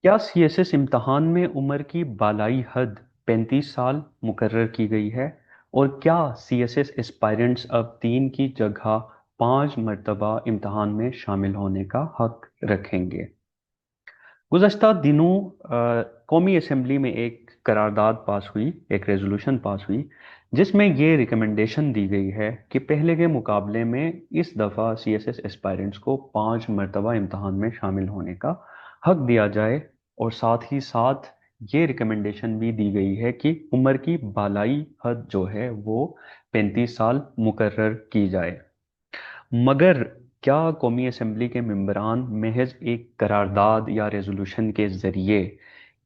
क्या सीएसएस इम्तहान में उम्र की बालाई हद 35 साल मुकर्रर की गई है? और क्या सीएसएस एस्पायरेंट्स अब 3 की जगह 5 मरतबा इम्तहान में शामिल होने का हक रखेंगे? गुज़श्ता दिनों कौमी असम्बली में एक करारदाद पास हुई, एक रेजोल्यूशन पास हुई, जिसमें ये रिकमेंडेशन दी गई है कि पहले के मुकाबले में इस दफ़ा सीएसएस एस्पायरेंट्स को 5 मरतबा इम्तहान में शामिल होने का हक दिया जाए। और साथ ही साथ ये रिकमेंडेशन भी दी गई है कि उम्र की बालाई हद जो है वो 35 साल मुकर्रर की जाए। मगर क्या कौमी असम्बली के मेंबरान महज एक करारदाद या रेजोल्यूशन के जरिए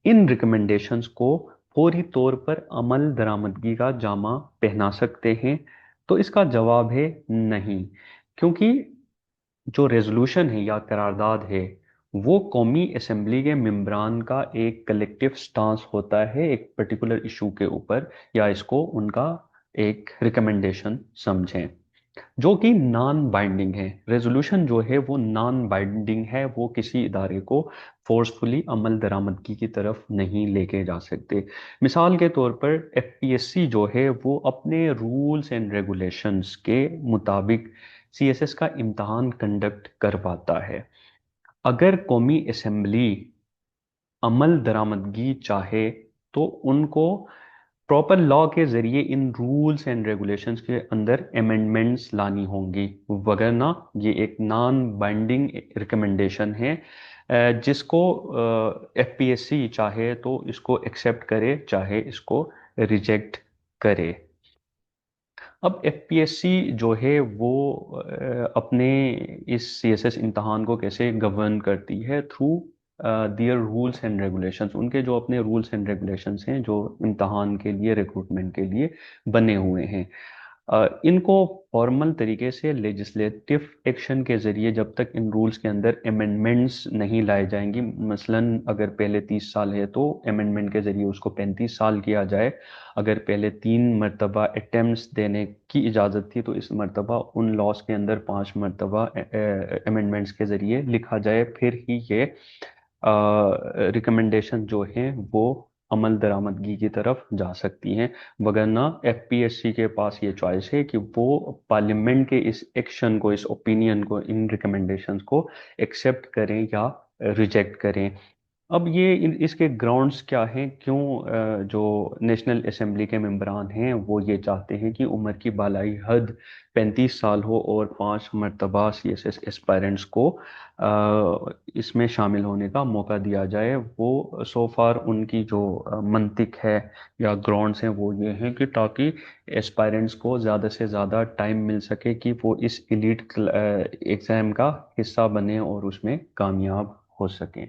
इन रिकमेंडेशंस को फौरी तौर पर अमल दरामदगी का जामा पहना सकते हैं? तो इसका जवाब है नहीं। क्योंकि जो रेजोल्यूशन है या करारदाद है वो कौमी असम्बली के मेंबरान का एक कलेक्टिव स्टांस होता है एक पर्टिकुलर इशू के ऊपर, या इसको उनका एक रिकमेंडेशन समझें, जो कि नॉन बाइंडिंग है। रेजोल्यूशन जो है वो नॉन बाइंडिंग है, वो किसी इदारे को फोर्सफुली अमल दरामदगी की तरफ नहीं लेके जा सकते। मिसाल के तौर पर एफपीएससी जो है वो अपने रूल्स एंड रेगुलेशंस के मुताबिक सीएसएस का इम्तहान कंडक्ट कर पाता है। अगर कौमी असम्बली अमल दरामदगी चाहे तो उनको प्रॉपर लॉ के जरिए इन रूल्स एंड रेगुलेशंस के अंदर अमेंडमेंट्स लानी होंगी, वगरना ये एक नॉन बाइंडिंग रिकमेंडेशन है। जिसको एफपीएससी चाहे तो इसको एक्सेप्ट करे, चाहे इसको रिजेक्ट करे। अब एफपीएससी जो है वो अपने इस सीएसएस इम्तहान को कैसे गवर्न करती है? Through their rules and regulations. उनके जो अपने रूल्स एंड रेगुलेशंस हैं जो इम्तहान के लिए, रिक्रूटमेंट के लिए बने हुए हैं, इनको फॉर्मल तरीके से लेजिस्लेटिव एक्शन के जरिए जब तक इन रूल्स के अंदर अमेंडमेंट्स नहीं लाए जाएंगी, मसलन अगर पहले 30 साल है तो अमेंडमेंट के जरिए उसको 35 साल किया जाए। अगर पहले 3 मरतबा अटेम्प्ट्स देने की इजाज़त थी तो इस मरतबा उन लॉस के अंदर 5 मरतबा अमेंडमेंट्स के जरिए लिखा जाए, फिर ही ये रिकमेंडेशन जो हैं वो अमल दरामदगी की तरफ जा सकती हैं। वगरना एफपीएससी के पास ये चॉइस है कि वो पार्लियामेंट के इस एक्शन को, इस ओपिनियन को, इन रिकमेंडेशंस को एक्सेप्ट करें या रिजेक्ट करें। अब ये इसके ग्राउंड्स क्या हैं, क्यों जो नेशनल असेंबली के मेंबरान हैं वो ये चाहते हैं कि उम्र की बालाई हद 35 साल हो और 5 मरतबा सीएसएस एस्पायरेंट्स को इसमें शामिल होने का मौका दिया जाए? वो सो फार उनकी जो मंतिक है या ग्राउंड्स हैं वो ये हैं कि ताकि एस्पायरेंट्स को ज़्यादा से ज़्यादा टाइम मिल सके कि वो इस एलिट एग्ज़ाम का हिस्सा बने और उसमें कामयाब हो सकें।